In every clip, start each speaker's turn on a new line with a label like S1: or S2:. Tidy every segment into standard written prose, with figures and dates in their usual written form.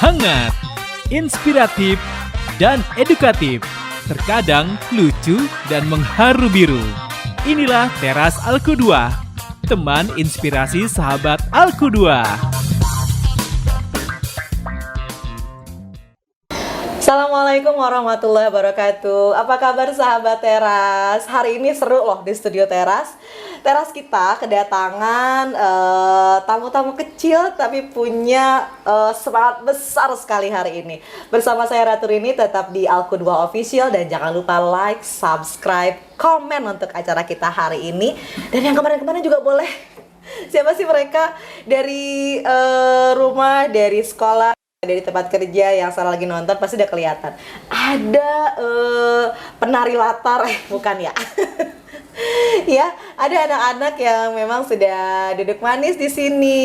S1: hangat, inspiratif, dan edukatif. Terkadang lucu dan mengharu biru. Inilah Teras Alku2, teman inspirasi sahabat Alku2.
S2: Assalamualaikum warahmatullahi wabarakatuh. Apa kabar sahabat Teras? Hari ini seru loh di studio Teras. Teras kita kedatangan tamu-tamu kecil tapi punya semangat besar sekali hari ini. Bersama saya Ratu Rini tetap di Alku2 Official, dan jangan lupa like, subscribe, komen untuk acara kita hari ini. Dan yang kemarin-kemarin juga boleh. Siapa sih mereka? Dari rumah, dari sekolah, dari tempat kerja yang sekarang lagi nonton pasti udah kelihatan. Ada penari latar, bukan ya? Ya, ada anak-anak yang memang sudah duduk manis di sini.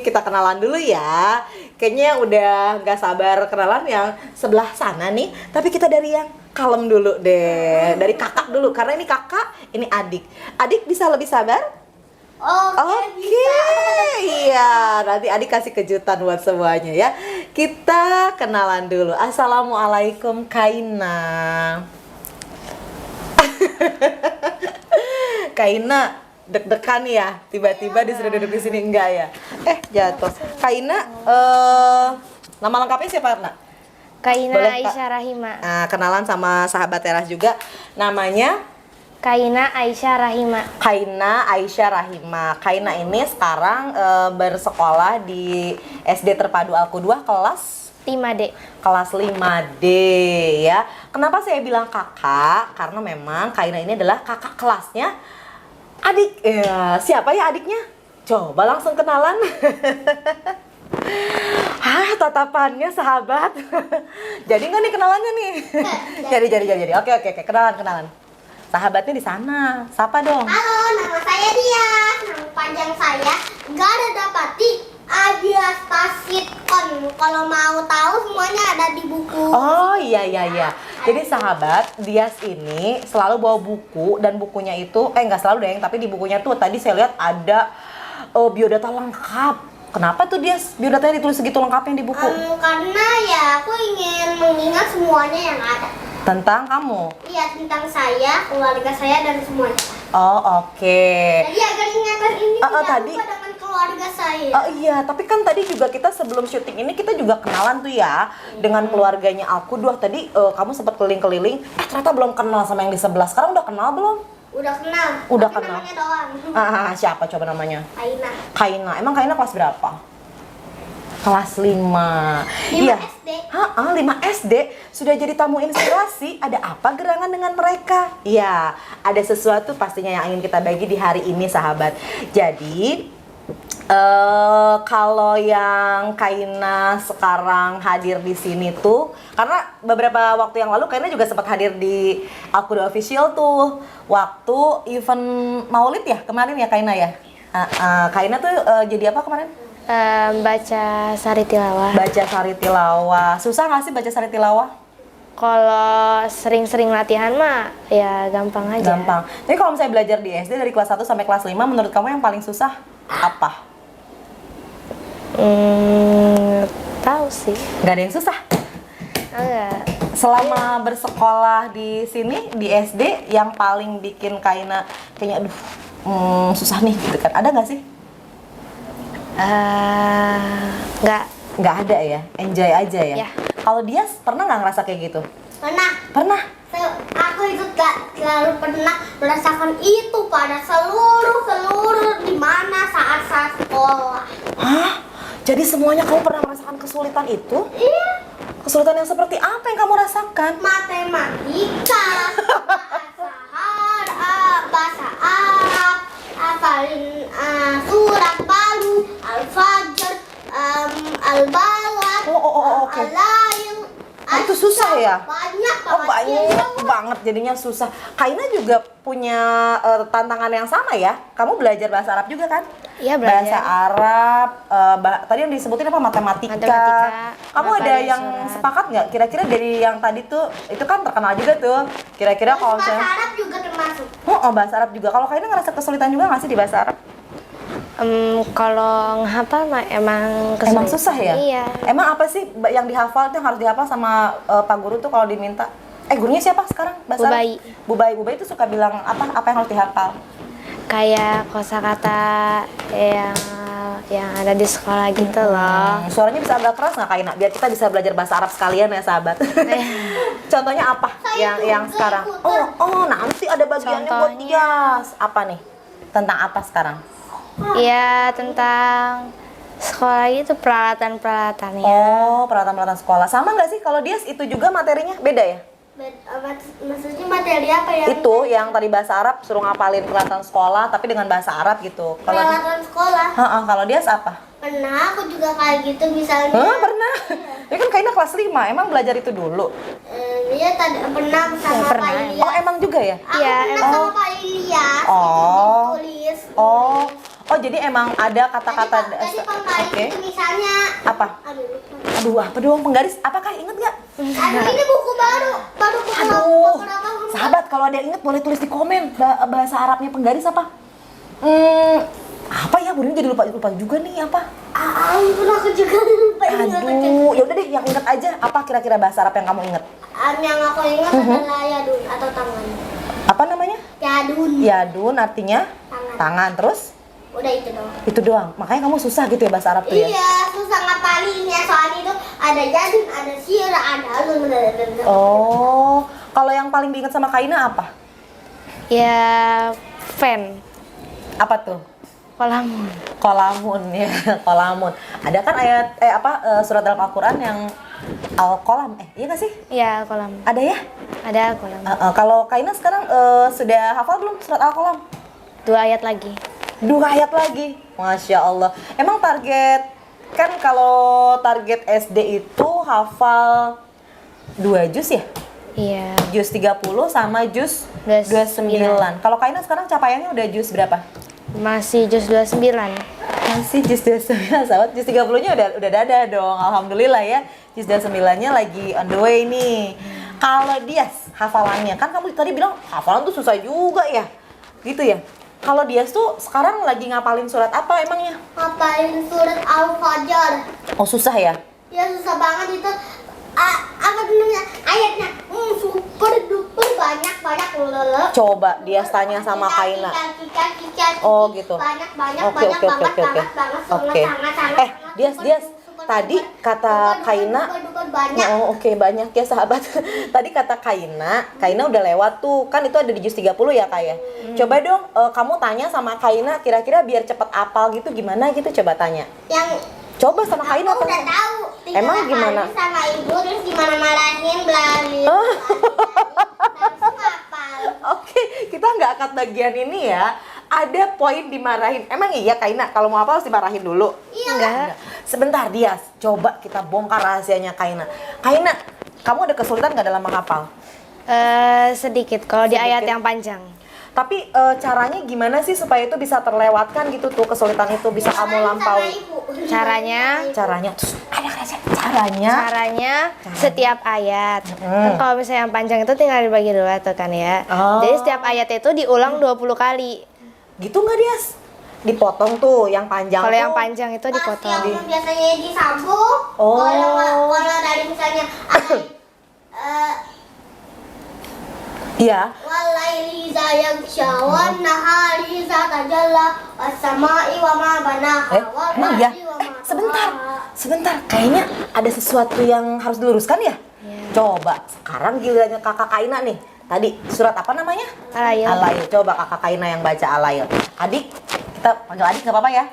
S2: Kita kenalan dulu ya. Kayaknya udah nggak sabar kenalan yang sebelah sana nih. Tapi kita dari yang kalem dulu deh. Dari kakak dulu, karena ini kakak, ini adik. Adik bisa lebih sabar? Oke, iya. Nanti adik kasih kejutan buat semuanya ya. Kita kenalan dulu. Assalamualaikum Kaina. Kaina deg-degan ya, tiba-tiba disuruh duduk di sini, enggak ya? Jatuh. Kaina, nama lengkapnya siapa, Nak?
S3: Kaina
S2: Boleh,
S3: Aisyah Rahima.
S2: Nah, kenalan sama sahabat Teras juga. Namanya
S3: Kaina Aisyah Rahima.
S2: Kaina Aisyah Rahima. Kaina ini sekarang bersekolah di SD Terpadu Alku2 kelas
S3: 5D.
S2: kelas 5D ya. Kenapa saya bilang kakak? Karena memang Kaina ini adalah kakak kelasnya adik. Ya, siapa ya adiknya? Coba langsung kenalan. Tatapannya sahabat. Jadi nggak nih kenalannya nih? Jadi. Oke, kenalan. Sahabatnya di sana. Sapa dong.
S4: Halo, nama saya Dia. Nama panjang saya Gada Dapati alias Pasitkon. Kalau mau tahu semuanya ada di buku.
S2: Oh iya. Jadi sahabat, Dias ini selalu bawa buku, dan bukunya itu nggak selalu deh, tapi di bukunya tuh tadi saya lihat ada biodata lengkap. Kenapa tuh Dias biodatanya ditulis segitu lengkapnya di buku?
S4: Karena ya aku ingin mengingat semuanya yang ada.
S2: Tentang kamu?
S4: Iya, tentang saya, keluarga saya, dan semuanya.
S2: Oh oke.
S4: Jadi agar ingatan ini tidak
S2: tadi
S4: lupa dengan keluarga saya.
S2: Oh iya, tapi kan tadi juga kita sebelum syuting ini kita juga kenalan tuh ya dengan keluarganya Alku2. Tadi kamu sempat keliling-keliling, ternyata belum kenal sama yang di sebelah. Sekarang udah kenal belum?
S4: Udah kenal.
S2: Udah
S4: tapi
S2: kenal.
S4: namanya doang.
S2: Siapa coba namanya?
S4: Kaina.
S2: Emang Kaina kelas berapa? Kelas 5.
S4: 5
S2: Iya.
S4: SD.
S2: 5 SD sudah jadi tamu inspirasi. Ada apa gerangan dengan mereka? Iya, ada sesuatu pastinya yang ingin kita bagi di hari ini, sahabat. Jadi kalau yang Kaina sekarang hadir di sini tuh karena beberapa waktu yang lalu Kaina juga sempat hadir di Alku2 Official tuh waktu event Maulid ya kemarin ya Kaina ya. Kaina tuh jadi apa kemarin?
S3: Baca sari tilawah.
S2: Baca sari tilawah. Susah nggak sih baca sari tilawah?
S3: Kalau sering-sering latihan mah ya gampang aja.
S2: Gampang. Tapi kalau misalnya belajar di SD dari kelas 1 sampai kelas 5, menurut kamu yang paling susah apa?
S3: Tahu sih.
S2: Nggak ada yang susah.
S3: Enggak.
S2: Selama bersekolah di sini di SD yang paling bikin Kaina kayaknya susah nih gitu kan. Ada nggak sih? Nggak ada ya. Enjoy aja ya.
S3: Ya.
S2: Kalau dia pernah nggak ngerasa kayak gitu? Pernah.
S4: Aku itu gak selalu pernah merasakan itu pada seluruh di mana saat sekolah.
S2: Hah? Jadi semuanya kamu pernah merasakan kesulitan itu?
S4: Iya.
S2: Kesulitan yang seperti apa yang kamu rasakan?
S4: Matematika, bahasa Arab, hafalin surat baru, Al-Fajr, Al-Balad,
S2: Oke.
S4: Al-Lail.
S2: Itu susah ya?
S4: Banyak
S2: Banyak banget jadinya susah. Kaina juga punya tantangan yang sama ya? Kamu belajar bahasa Arab juga kan?
S3: Iya,
S2: Bahasa
S3: belajar.
S2: Arab, tadi yang disebutin apa? Matematika. Kamu ada
S3: hafalin
S2: yang
S3: surat.
S2: sepakat nggak? Kira-kira dari yang tadi tuh, itu kan terkenal juga tuh. Kira-kira kalau
S4: Bahasa
S2: misalnya...
S4: Arab juga termasuk.
S2: bahasa Arab juga. Kalau Kaina ngerasa kesulitan juga nggak sih di bahasa Arab?
S3: Kalau ngehafal mah emang
S2: Emang
S3: kesulitan.
S2: susah ya?
S3: Iya.
S2: Emang apa sih yang dihafal tuh yang harus dihafal sama Pak Guru tuh kalau diminta? Gurunya siapa sekarang?
S3: Bu Bayi.
S2: Bu Bayi. Bu Bayi tuh suka bilang apa? Apa yang harus dihafal?
S3: Kayak kosakata yang ada di sekolah gitu loh.
S2: Suaranya bisa agak keras nggak Kaina? Biar kita bisa belajar bahasa Arab sekalian ya sahabat. Contohnya apa? Yang sekarang? Nanti ada bagiannya buat
S3: Contohnya.
S2: Dias. Apa nih? Tentang apa sekarang?
S3: Iya, tentang sekolah itu peralatan-peralatannya.
S2: Oh, peralatan-peralatan sekolah. Sama nggak sih kalau Dias itu juga materinya beda ya?
S4: Maksudnya materi apa ya?
S2: Itu yang tadi bahasa Arab suruh ngapalin peralatan sekolah tapi dengan bahasa Arab gitu. Kalau
S4: Peralatan sekolah.
S2: kalau Dias apa?
S4: Pernah aku juga kayak gitu misalnya.
S2: Pernah. Ya kan Kaina kelas 5, emang belajar itu dulu.
S4: Iya tadi pernah sama Pak
S3: pernah.
S4: Ilyas.
S2: Oh, emang juga ya?
S4: Aku
S3: Iya,
S4: pernah
S3: emang.
S4: sama Pak Ilyas.
S2: Oh.
S4: Tulis.
S2: Oh, jadi emang ada kata-kata
S4: Tadi penggaris
S2: Oke.
S4: itu misalnya.
S2: Apa?
S4: Aduh, lupa.
S2: Aduh, apa dong penggaris? Apakah inget nggak?
S4: Aduh, ini buku baru buku
S2: Aduh,
S4: berapa?
S2: sahabat kalau ada yang inget boleh tulis di komen bahasa Arabnya penggaris apa? Apa ya? Burin jadi lupa juga nih apa?
S4: Ampun aku juga lupa ingat aja.
S2: Aduh, ya udah deh yang inget aja. Apa kira-kira bahasa Arab yang kamu inget?
S4: Yang aku ingat adalah yadun atau tangan.
S2: Apa namanya?
S4: Yadun.
S2: Yadun artinya tangan. Terus
S4: Udah itu dong.
S2: itu doang. Makanya kamu susah gitu ya bahasa Arab tuh ya?
S4: Iya, susah ngapalinnya soalnya itu ada yadun, ada sirah, ada alun.
S2: Oh, kalau yang paling diingat sama Kaina apa?
S3: Ya, fan.
S2: Apa tuh?
S3: Kolamun.
S2: Kolamun ya, kolamun. Ada kan ayat surat Al-Qur'an yang Al-Qalam. Iya nggak sih?
S3: Iya, kolam.
S2: Ada ya?
S3: Ada kolam.
S2: Kalau Kaina sekarang sudah hafal belum surat Al-Qalam?
S3: 2 ayat lagi.
S2: 2 ayat lagi. Masya Allah. Emang target kan kalau target SD itu hafal 2 juz ya?
S3: Iya.
S2: Juz 30 sama juz 29. Kalau Kaina sekarang capaiannya udah juz berapa?
S3: Masih juz 29.
S2: Masih juz 29, sahabat. Juz 30-nya udah dada dong. Alhamdulillah ya. Juz 29-nya lagi on the way nih. Kalau Dias hafalannya, kan kamu tadi bilang hafalan tuh susah juga ya. Gitu ya. Kalau Dias tuh sekarang lagi ngapalin surat apa emangnya?
S4: Ngapalin surat Al-Fajr.
S2: Oh, susah ya?
S4: Ya susah banget itu. Apa namanya? Ayatnya super duper banyak lele.
S2: Coba Dias tanya sama Kaina.
S4: Kaki.
S2: Oh, gitu.
S4: Banyak
S2: Oke. Oke.
S4: sangat.
S2: Dias, tadi kata Kaina.
S4: Banyak.
S2: Oh, oke, banyak ya sahabat. Tadi kata Kaina udah lewat tuh. Kan itu ada di juz 30 ya, Kak ya. Coba dong kamu tanya sama Kaina kira-kira biar cepet apal gitu gimana gitu, coba tanya.
S4: Yang
S2: Coba sama Kaina
S4: aku udah
S2: tanya.
S4: tahu. Tinggal
S2: Emang gimana?
S4: ngapalin sama ibu terus gimana marahin belanja. Langsung hafal.
S2: Oke, kita nggak angkat bagian ini ya. Ada poin dimarahin. Emang iya Kaina kalau mau apa harus dimarahin dulu?
S4: Iya.
S3: Enggak.
S2: Sebentar Dias, coba kita bongkar rahasianya Kaina. Kaina, kamu ada kesulitan nggak dalam menghafal?
S3: Sedikit kalau di ayat yang panjang.
S2: Tapi caranya gimana sih supaya itu bisa terlewatkan gitu tuh, kesulitan itu bisa kamu lampaui?
S3: Caranya
S2: Terus ada rahasia. Caranya
S3: setiap ayat. Kan kalau misalnya yang panjang itu tinggal dibagi 2 tuh kan ya.
S2: Oh.
S3: Jadi setiap ayat itu diulang 20 kali.
S2: Gitu nggak Dias? Dipotong tuh yang panjang.
S3: Kalau
S2: tuh.
S3: yang panjang itu dipotong.
S4: Yang biasanya disambung.
S2: Oh.
S4: Kalau dari misalnya
S2: Iya.
S4: walaili iza yaghsha wan nahari iza tajalla was samai wa ma banaha wal
S2: Emang ya?
S4: ardi wa ma
S2: Sebentar. Kayaknya ada sesuatu yang harus diluruskan ya? Coba, sekarang gilirannya kakak Kaina nih. Tadi surat apa namanya?
S3: Al-Ayl.
S2: Al-Ayl. Coba kakak Kaina yang baca Al-Ayl. Adik, kita panggil adik nggak apa-apa ya?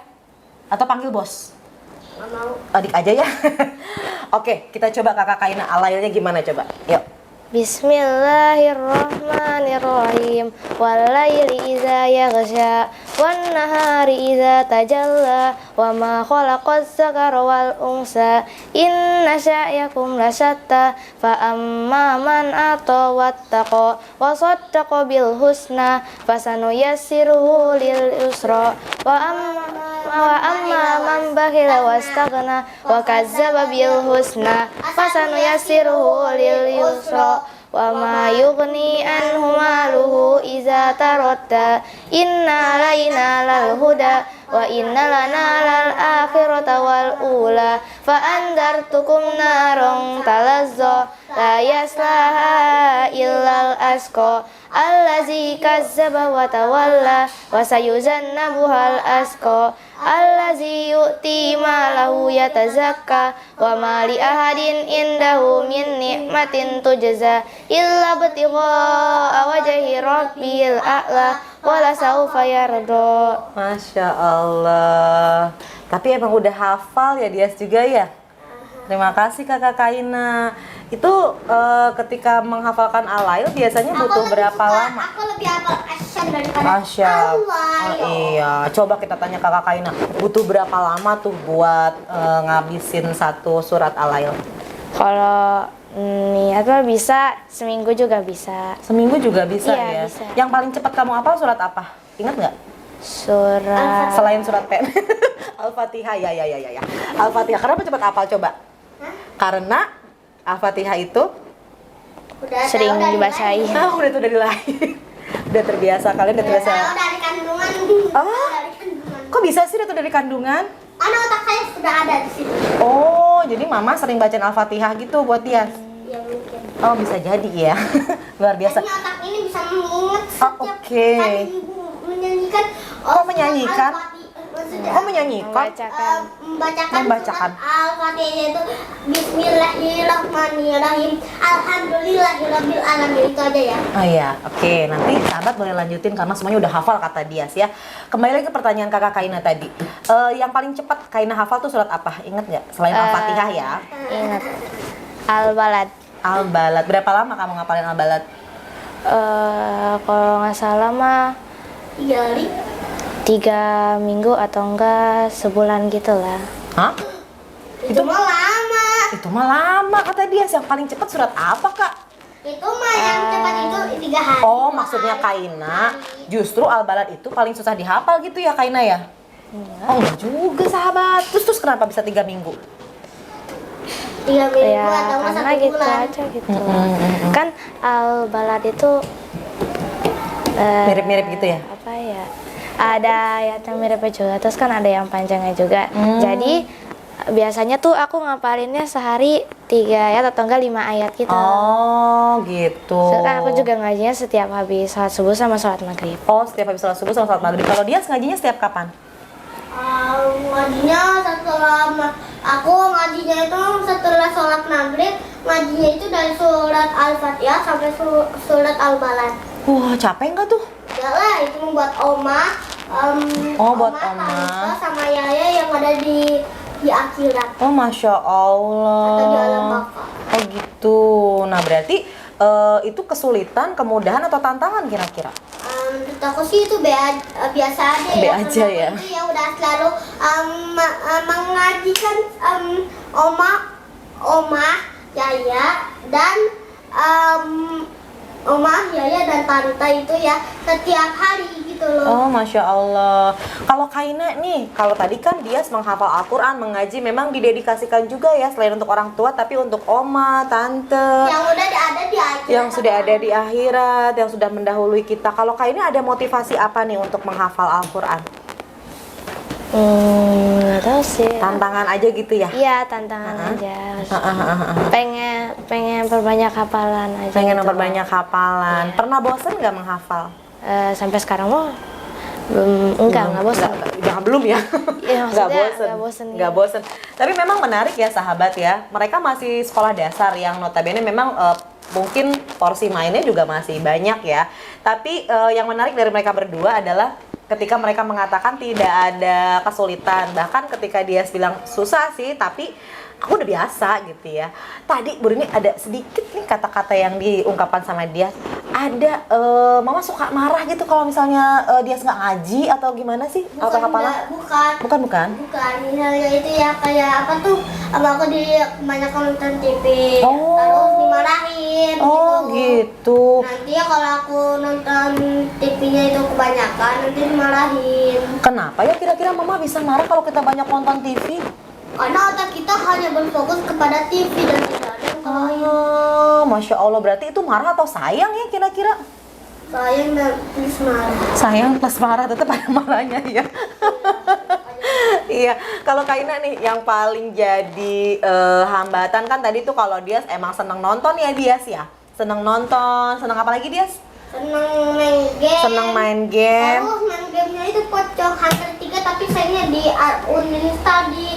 S2: Atau panggil bos?
S4: Nggak mau.
S2: Adik aja ya. Oke, kita coba kakak Kaina Al-Aylnya gimana coba? Yuk.
S3: Bismillahirrahmanirrahim. Walaili idza yaghsha wan nahari idza tajalla wa ma khalaqaz zakara wal unsa inna sa'yakum lasyatta fa amma man ata wattaqa wa saddaqa bil husna fasanuyassiruhu lil usra wa amma man bakhila wastaghna wa kazzaba bil husna fasanuyassiruhu lil yusra wa ma yughni anhu maluhu iza taradda inna laina lal huda wa inna lana lal akhirata wal ula fa andartukum narong talazza la yaslaha illal asqa allazi kazzaba wa tawalla wa sayuzannabuhal asqa allazi yu'ti malahu yatazakka wa ma li ahadin indahu min ni'matin tujza illa btigha wajhi rabbil a'la wala saufa yarda.
S2: Masya Allah. Tapi emang udah hafal ya Dias juga ya? Terima kasih Kakak Kaina. Itu ketika menghafalkan Al-Lail biasanya butuh berapa lama?
S4: Aku lebih hafal Asyam daripada
S2: Masya
S4: Al-Lail.
S2: iya. Coba kita tanya Kakak Kaina, butuh berapa lama tuh buat ngabisin satu surat Al-Lail?
S3: Kalau niat mah bisa, seminggu juga bisa.
S2: Seminggu juga bisa
S3: Iya,
S2: ya?
S3: bisa.
S2: Yang paling cepat kamu hafal surat apa? Ingat nggak?
S3: Surat
S2: Selain surat pen. Al-Fatihah, ya. Al-Fatihah, kenapa cepat hafal coba? Karena Al-Fatihah itu
S4: Udah
S3: sering
S4: tahu dari
S3: dibacain.
S2: udah tuh dari lahir. Udah terbiasa, kalian udah
S4: Udah
S2: terbiasa.
S4: tahu dari kandungan.
S2: Ah?
S4: Dari kandungan.
S2: Kok bisa sih udah tuh dari kandungan?
S4: Karena otak saya sudah ada di situ.
S2: Oh, jadi mama sering bacain Al-Fatihah gitu buat Dias?
S4: Ya mungkin.
S2: Oh, bisa jadi ya. Luar biasa.
S4: Artinya otak ini bisa mengingat
S2: Oh,
S4: setiap
S2: oke.
S4: kali ibu menyanyikan.
S2: Oh, menyanyikan?
S4: Maksudnya,
S2: Oh, menyanyikan?
S4: membacakan
S2: Membacakan.
S4: surat Al-Fatihah itu Bismillahirrahmanirrahim Alhamdulillahirabbil alamin, itu aja ya.
S2: Oh iya, oke. Nanti sahabat boleh lanjutin karena semuanya udah hafal kata Dias ya. Kembali lagi ke pertanyaan Kakak Kaina tadi. Yang paling cepat Kaina hafal tuh surat apa? Ingat nggak? Selain Al-Fatihah ya.
S3: ingat Al-Balad.
S2: Al-Balad. Berapa lama kamu ngapalin Al-Balad?
S3: Kalau nggak salah mah
S4: Iya, Li.
S3: 3 minggu atau enggak sebulan gitu lah.
S2: Hah?
S4: Itu mah lama.
S2: Itu mah lama kata Dias. Yang paling cepat surat apa, Kak?
S4: Itu mah yang cepat itu 3 hari.
S2: Oh, maksudnya Kaina justru Al-Balad itu paling susah dihafal gitu ya Kaina ya? Oh, enggak juga sahabat. Terus kenapa bisa 3 minggu?
S4: 3 minggu
S3: Ya
S4: atau nggak
S3: karena
S4: 1
S3: gitu
S4: bulan.
S3: aja gitu. Kan Al-Balad itu
S2: Mirip-mirip gitu ya?
S3: apa ya? Ada ayatnya miripnya juga, terus kan ada yang panjangnya juga. Jadi biasanya tuh aku ngapalinnya sehari 3 ayat atau enggak 5 ayat gitu.
S2: Oh, gitu.
S3: Kan aku juga ngajinya setiap habis sholat subuh sama sholat maghrib.
S2: Oh, setiap habis sholat subuh sama sholat maghrib. Kalau dia ngajinya setiap kapan?
S4: Ngajinya aku ngajinya itu setelah sholat maghrib. Ngajinya itu dari surat Al-Fatihah sampai surat Al-Balad.
S2: Wah, capek nggak tuh?
S4: Enggak lah, itu buat oma.
S2: Buat oma.
S4: Tante sama Yaya yang ada di akhirat
S2: Oh, Masya Allah.
S4: atau di alam baka.
S2: Oh, gitu. Nah, berarti itu kesulitan, kemudahan, atau tantangan kira-kira?
S4: Menurut aku sih itu biasa aja
S2: B
S4: ya.
S2: aja
S4: Karena
S2: ya.
S4: aku itu yang udah selalu mengajikan oma, Yaya dan Oma, Yaya dan Tante itu ya setiap hari gitu loh.
S2: Oh, Masya Allah. Kalau Kaina nih, kalau tadi kan dia menghafal Al-Quran, mengaji, memang didedikasikan juga ya, selain untuk orang tua, tapi untuk oma, tante,
S4: Yang udah ada di akhirat.
S2: yang sudah ada di akhirat, yang sudah mendahului kita. Kalau Kaina ada motivasi apa nih untuk menghafal Al-Quran?
S3: Nggak tahu sih.
S2: Tantangan aja gitu ya?
S3: Iya, tantangan aja. Pengen perbanyak hafalan aja.
S2: Pengen
S3: gitu.
S2: memperbanyak hafalan. Pernah bosen nggak menghafal?
S3: Sampai sekarang mah nggak bosan.
S2: Jangan belum ya.
S3: Iya,
S2: Nggak
S3: maksudnya
S2: bosen.
S3: nggak bosen,
S2: Nggak
S3: iya.
S2: bosen. Tapi memang menarik ya sahabat ya. Mereka masih sekolah dasar yang notabene memang mungkin porsi mainnya juga masih banyak ya. Tapi yang menarik dari mereka berdua adalah ketika mereka mengatakan tidak ada kesulitan. Bahkan ketika dia bilang susah sih, tapi aku udah biasa gitu ya. Tadi Bu Rini ada sedikit nih kata-kata yang diungkapkan sama dia. Ada mama suka marah gitu kalau misalnya dia nggak ngaji atau gimana sih? Atau apalah?
S4: Bukan.
S2: Bukan.
S4: Misalnya itu ya kayak apa tuh? Aku kebanyakan nonton TV.
S2: Oh.
S4: Terus dimarahin
S2: Oh gitu.
S4: Nanti ya kalau aku nonton TV-nya itu kebanyakan nanti dimarahin.
S2: Kenapa ya kira-kira mama bisa marah kalau kita banyak nonton TV?
S4: Karena otak kita hanya berfokus kepada TV dan tidak ada yang lain.
S2: Oh, Masya Allah, berarti itu marah atau sayang ya kira-kira?
S4: Sayang dan please marah.
S2: Sayang plus marah, tetap ada marahnya ya. Iya, kalau Kak Ina nih yang paling jadi hambatan kan tadi tuh kalau dia emang seneng nonton ya Dias ya? Seneng nonton, seneng apa lagi Dias?
S4: Seneng main game.
S2: Seneng main game.
S4: Terus main gamenya itu pocong Hunter 3 tapi sayangnya di uninstall di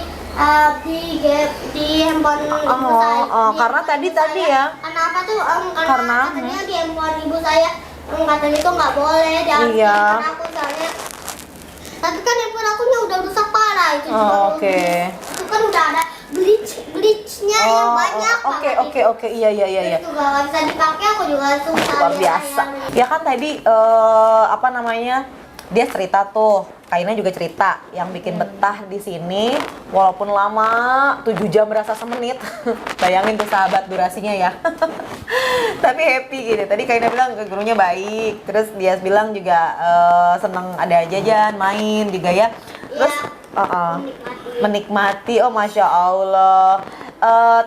S4: handphone ibu saya.
S2: Karena tadi ya.
S4: Karena apa tuh?
S2: Karena
S4: katanya di handphone ibu saya katanya itu nggak boleh jangan
S2: iya.
S4: karena aku soalnya. Tapi kan handphone akunya udah rusak parah itu juga.
S2: Oke.
S4: Itu kan udah ada glitchnya yang banyak.
S2: Oke. Iya.
S4: Itu nggak bisa dipakai, aku juga susah.
S2: Luar biasa. Ya kan tadi apa namanya? Dia cerita tuh, Kaina juga cerita yang bikin betah di sini walaupun lama 7 jam berasa semenit. Bayangin tuh sahabat durasinya ya. Tapi happy gitu. Tadi Kaina bilang gurunya baik, terus dia bilang juga seneng ada jajan, main juga ya. Terus menikmati. Oh Masya Allah.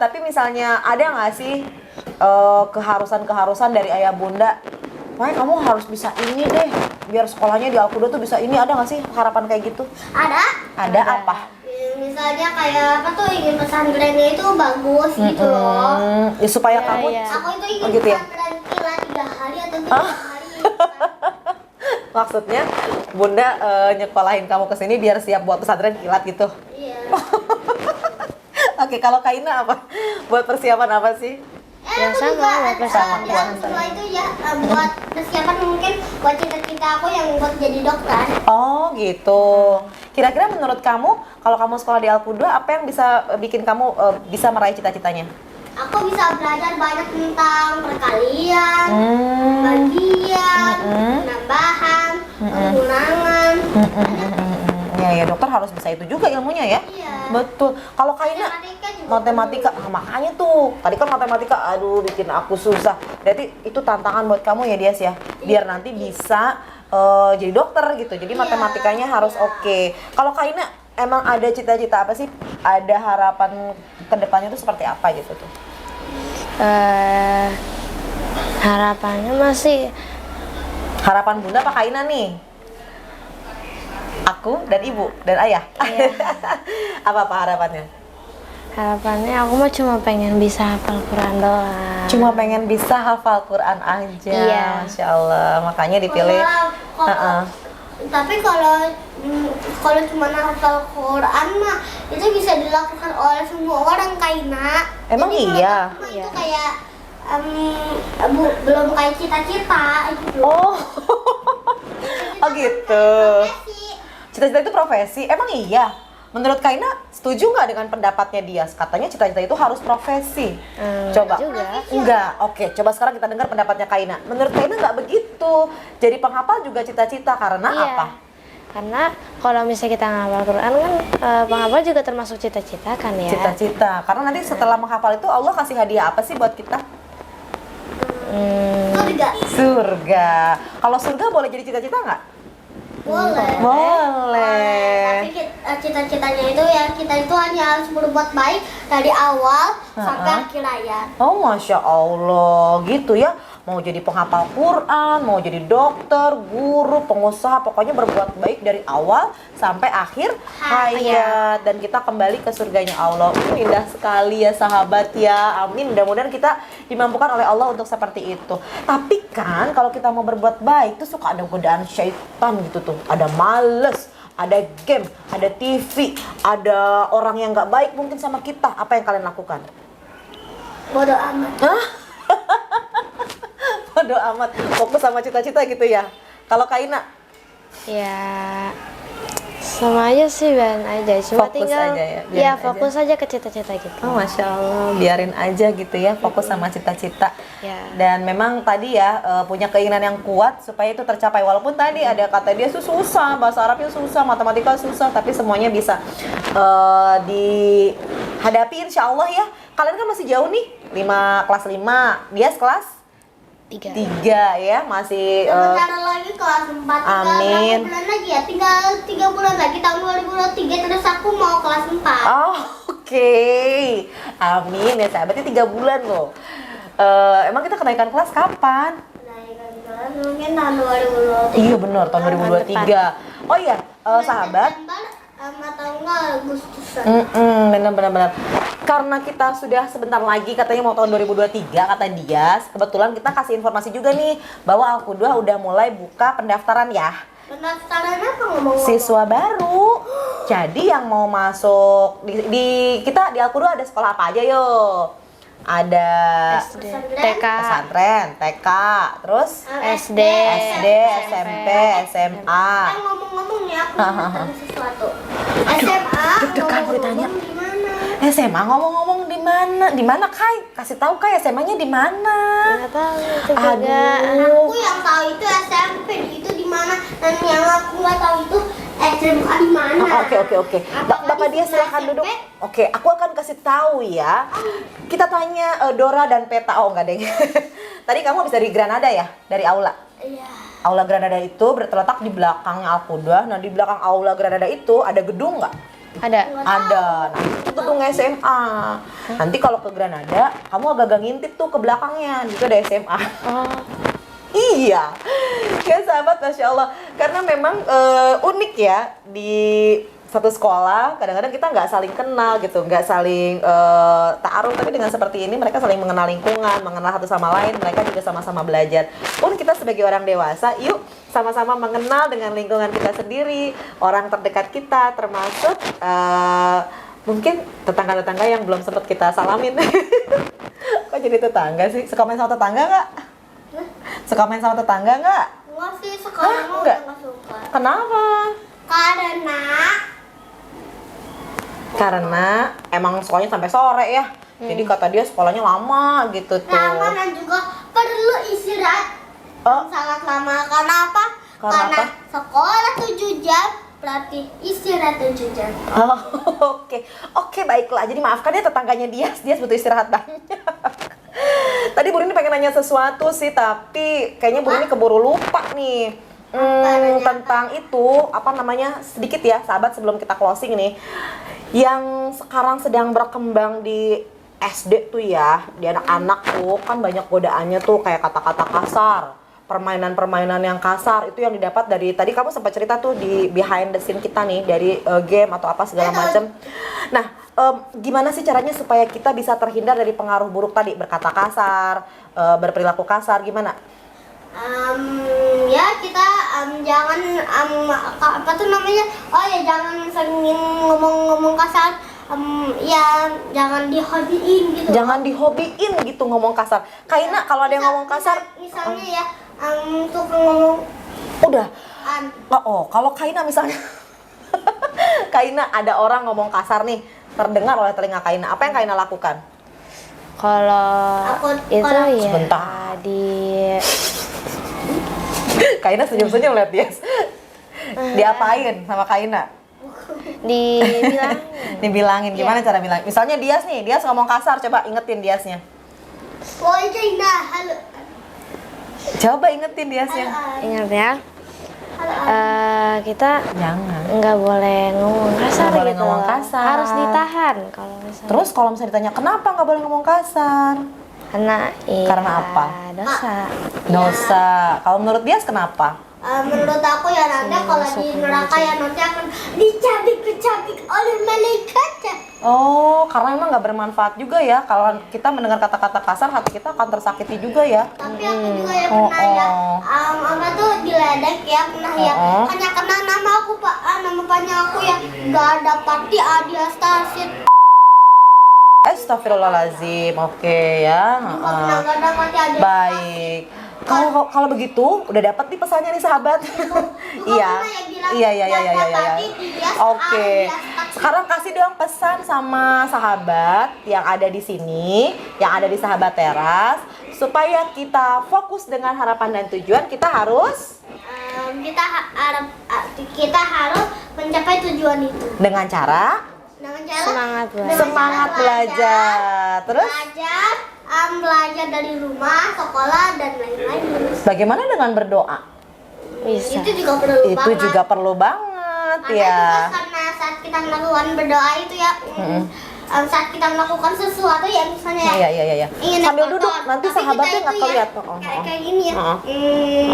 S2: Tapi misalnya ada nggak sih keharusan dari ayah bunda? Makanya kamu harus bisa ini deh, biar sekolahnya di Al-Quda tuh bisa ini. Ada nggak sih harapan kayak gitu? Ada apa?
S4: Misalnya kayak apa tuh ingin pesantrennya itu bagus gitu loh.
S2: Ya, supaya kamu
S4: Aku itu ingin
S2: gitu ya?
S4: pesantren kilat 3 hari atau 3 hari.
S2: Maksudnya bunda nyekolahin kamu ke sini biar siap buat pesantren kilat gitu.
S4: Iya.
S2: Oke, kalau Kaina apa? Buat persiapan apa sih?
S3: Ya,
S4: Aku
S3: sama,
S4: juga
S3: buat persiapan.
S4: semua itu ya buat persiapan mungkin buat cita-cita aku yang buat jadi dokter.
S2: Oh gitu. Kira-kira menurut kamu kalau kamu sekolah di Al-Quda apa yang bisa bikin kamu bisa meraih cita-citanya?
S4: Aku bisa belajar banyak tentang perkalian, bagian, penambahan, pengulangan.
S2: Ya dokter harus bisa itu juga ilmunya ya.
S4: Iya.
S2: Betul. Kalau Kaina matematika, makanya tuh tadi kan matematika, aduh bikin aku susah. Berarti itu tantangan buat kamu ya Dias ya, biar nanti bisa jadi dokter gitu. Jadi matematikanya harus oke. Kalau Kaina emang ada cita-cita apa sih? Ada harapan kedepannya tuh seperti apa gitu tuh?
S3: Harapannya masih
S2: Harapan bunda apa Kaina nih? Aku dan ibu dan ayah. Apa harapannya?
S3: harapannya aku mah cuma pengen bisa hafal Quran doang.
S2: Cuma pengen bisa hafal Quran aja.
S3: Iya.
S2: Masya Allah, makanya dipilih.
S4: Tapi kalau cuma hafal Quran mah itu bisa dilakukan oleh semua orang Kaina.
S2: Emang
S4: jadi
S2: iya?
S4: Itu kayak belum kayak cita-cita gitu.
S2: Oh, oh gitu.
S4: Profesi.
S2: Cita-cita itu profesi? Emang iya? Menurut Kaina, setuju nggak dengan pendapatnya Dias? Katanya cita-cita itu harus profesi. Coba.
S3: Juga.
S2: Enggak. Oke, coba sekarang kita dengar pendapatnya Kaina. Menurut Kaina nggak begitu. Jadi penghafal juga cita-cita karena
S3: Iya.
S2: apa?
S3: Karena kalau misalnya kita ngapal Quran kan penghafal juga termasuk cita-cita kan ya.
S2: Cita-cita. Karena nanti setelah menghafal itu Allah kasih hadiah apa sih buat kita? Surga. Kalau surga boleh jadi cita-cita nggak?
S4: Boleh.
S2: Boleh.
S4: Tapi cita-citanya itu ya kita itu hanya harus berbuat baik dari awal sampai akhir hayat.
S2: Oh Masya Allah, gitu ya. Mau jadi penghafal Quran, mau jadi dokter, guru, pengusaha, pokoknya berbuat baik dari awal sampai akhir hayat. Dan kita kembali ke surganya Allah. Indah sekali ya sahabat ya, amin. Mudah-mudahan kita dimampukan oleh Allah untuk seperti itu. Tapi kan kalau kita mau berbuat baik tuh suka ada godaan syaitan gitu tuh. Ada males, ada game, ada TV, ada orang yang nggak baik mungkin sama kita. Apa yang kalian lakukan?
S4: Bodoh amat.
S2: Hah? Bodo amat, fokus sama cita-cita gitu ya. Kalau Kaina?
S3: Ya sama aja sih, biarin aja. Cuma
S2: Fokus
S3: tinggal
S2: aja ya, biarin
S3: ya
S2: aja.
S3: fokus aja ke cita-cita gitu.
S2: Oh Masya Allah, biarin aja gitu ya, fokus sama cita-cita.
S3: Ya.
S2: Dan memang tadi ya punya keinginan yang kuat supaya itu tercapai. Walaupun tadi ada kata dia tuh susah, bahasa Arabnya susah, matematika susah, tapi semuanya bisa dihadapi insya Allah ya. Kalian kan masih jauh nih, kelas 5, dia kelas 3 ya, masih
S4: Sebentar lagi kelas 4.
S2: Amin.
S4: Tinggal berapa bulan lagi ya? Tinggal 3 bulan lagi tahun 2023 terus aku mau kelas 4.
S2: oh Oke. Amin ya sahabat, ini 3 bulan loh. Emang kita kenaikan kelas kapan?
S4: Kenaikan kelas mungkin tahun 2023.
S2: Iya bener, tahun 2023. Oh iya, sahabat.
S4: September atau enggak Agustusan.
S2: Benar. Karena kita sudah sebentar lagi katanya mau tahun 2023 kata Dias. Kebetulan kita kasih informasi juga nih bahwa Al-Qudwah udah mulai buka pendaftaran ya.
S4: Pendaftaran apa ngomong-ngomong?
S2: Siswa baru. Jadi yang mau masuk di kita di Al-Qudwah ada sekolah apa aja yo? Ada
S3: SD, TK,
S2: pesantren, TK, terus
S3: SD,
S2: SD, SMP, SMA.
S4: Ngomong-ngomong nih aku mau tanya sesuatu. SMA
S2: deg-degan mau ditanya.
S4: ngomong-ngomong di mana?
S2: SMA ngomong-ngomong di mana? Di mana Kai? Kasih tahu Kai SMA-nya di mana?
S3: nggak tahu itu juga.
S2: Aduh.
S4: Aku yang tahu itu SMP itu di mana, dan yang aku nggak tahu itu SMA di mana.
S2: Oke. Bapak dia silahkan duduk. Oke, aku akan kasih tahu ya. Kita tanya Dora dan Peta. Oh enggak deh. Tadi kamu habis dari Granada ya? Dari aula?
S4: Iya.
S2: Aula Granada itu terletak di belakangnya Al-Qudwah. Nah, di belakang aula Granada itu ada gedung nggak?
S3: Ada.
S2: Ada. Nah, itu gedung SMA. Nanti kalau ke Granada, kamu agak-agak ngintip tuh ke belakangnya. Itu ada SMA.
S3: Oh,
S2: Iya, ya sahabat, Masya Allah. Karena memang unik ya di satu sekolah. Kadang-kadang kita nggak saling kenal gitu, nggak saling ta'aruf. Tapi dengan seperti ini mereka saling mengenal lingkungan, mengenal satu sama lain. Mereka juga sama-sama belajar. Pun kita sebagai orang dewasa, yuk sama-sama mengenal dengan lingkungan kita sendiri, orang terdekat kita, termasuk mungkin tetangga-tetangga yang belum sempat kita salamin. Kok jadi tetangga sih? Suka main sama tetangga nggak? Suka main sama tetangga nggak?
S4: Enggak sih, sekarang
S2: Hah?
S4: udah
S2: Enggak?
S4: nggak suka.
S2: Kenapa? Karena emang sekolahnya sampai sore ya. Jadi kata dia sekolahnya lama gitu tuh.
S4: Lama dan juga perlu istirahat
S2: Oh.
S4: sangat lama. Karena apa?
S2: Karena apa?
S4: Sekolah 7 jam berarti istirahat 7 jam.
S2: Oh, oke baiklah. Jadi maafkan ya tetangganya Dias butuh istirahat banyak. Tadi Bu Rini pengen nanya sesuatu sih, tapi kayaknya Bu Rini keburu lupa nih. Tentang itu apa namanya, sedikit ya sahabat sebelum kita closing nih. Yang sekarang sedang berkembang di SD tuh ya, di anak-anak tuh kan banyak godaannya tuh, kayak kata-kata kasar, permainan-permainan yang kasar. Itu yang didapat dari tadi kamu sempat cerita tuh di behind the scene kita nih, dari game atau apa segala macam. Nah, gimana sih caranya supaya kita bisa terhindar dari pengaruh buruk tadi, berkata kasar, berperilaku kasar, gimana?
S4: Ya kita jangan apa tuh namanya, oh ya jangan sering ngomong-ngomong kasar, ya jangan dihobiin gitu.
S2: Jangan dihobiin gitu ngomong kasar. Kaina kalau ada yang ngomong kasar,
S4: misalnya ya tukang ngomong
S2: udah. Kalau Kaina misalnya, Kaina ada orang ngomong kasar nih, terdengar oleh telinga Kaina, apa yang Kaina lakukan?
S3: kalau itu
S4: kalau-
S3: ya
S2: Sebentar.
S3: di
S2: Kaina senyum-senyum lihat dia. Diapain sama Kaina?
S3: dibilang
S2: Dibilangin gimana cara bilang? Misalnya Dias nih, Dias ngomong kasar, coba ingetin Diasnya.
S4: Woi Jaina, halo.
S2: Coba ingetin Diasnya.
S3: ingat ya, kita
S2: Jangan.
S3: nggak boleh ngomong kasar
S2: Nggak boleh
S3: gitu
S2: ngomong
S3: loh.
S2: kasar.
S3: Harus ditahan kalau misalnya.
S2: Terus kalau misalnya ditanya kenapa nggak boleh ngomong kasar?
S3: Karena
S2: Karena apa?
S3: dosa.
S2: Dosa. Kalau menurut Dias kenapa?
S4: Menurut aku ya nanti kalau di neraka ya nanti akan dicabik-cabik oleh malaikat.
S2: Oh, karena emang nggak bermanfaat juga ya. Kalau kita mendengar kata-kata kasar, hati kita akan tersakiti juga ya.
S4: Tapi aku juga ya pernah ya, apa tuh diledek ya, pernah ya. Hanya kena nama aku pak, nama panjang aku ya, gak ada pati Adia Stasit.
S2: Astagfirullahaladzim. Oke ya.
S4: Pernah gak ada pati Adia.
S2: Baik. Kalau begitu udah dapat nih pesannya nih sahabat. Iya. Iya. Oke. Sekarang kasih dong pesan sama sahabat yang ada di sini, yang ada di Sahabat Teras, supaya kita fokus dengan harapan dan tujuan. Kita harus
S4: kita harus mencapai tujuan itu
S2: dengan cara
S3: Semangat
S2: belajar. Terus
S4: belajar dari rumah, sekolah dan lain-lain.
S2: bagaimana dengan berdoa?
S3: bisa.
S4: Itu juga perlu
S2: Itu
S4: banget.
S2: juga perlu banget
S4: Karena
S2: ya.
S4: juga karena saat kita melakukan berdoa itu ya, saat kita melakukan sesuatu ya misalnya
S2: Iya.
S4: ingin
S2: Sambil
S4: naik
S2: duduk,
S4: motor,
S2: nanti
S4: tapi
S2: sahabatnya
S4: kita
S2: nggak
S4: itu ya,
S2: kelihatan.
S4: kayak gini ya.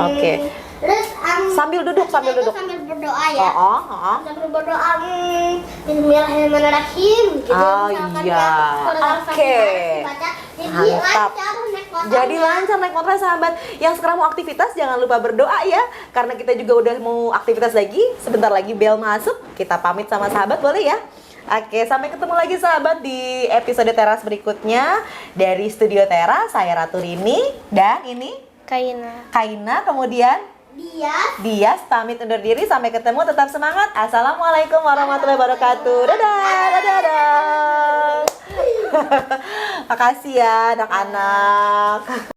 S2: Oke.
S4: Terus
S2: Sambil duduk,
S4: kita
S2: sambil
S4: itu
S2: duduk.
S4: sambil berdoa ya.
S2: Oh.
S4: Sambil berdoa, Bismillahirrahmanirrahim gitu.
S2: Oh,
S4: misalkan
S2: iya.
S4: ya, surat
S2: Oke.
S4: Al-Fatihah dibaca, jadi
S2: Mantap.
S4: lancar naik motornya.
S2: Jadi lancar naik motor sahabat. Yang sekarang mau aktivitas jangan lupa berdoa ya. Karena kita juga udah mau aktivitas lagi. Sebentar lagi bel masuk. Kita pamit sama sahabat boleh ya? Oke, sampai ketemu lagi sahabat di episode teras berikutnya. Dari Studio Teras, saya Ratu Rini. Dan ini Kaina, kemudian Dias pamit undur diri. Sampai ketemu, tetap semangat. Assalamualaikum warahmatullahi wabarakatuh. Dadah. Makasih ya anak-anak.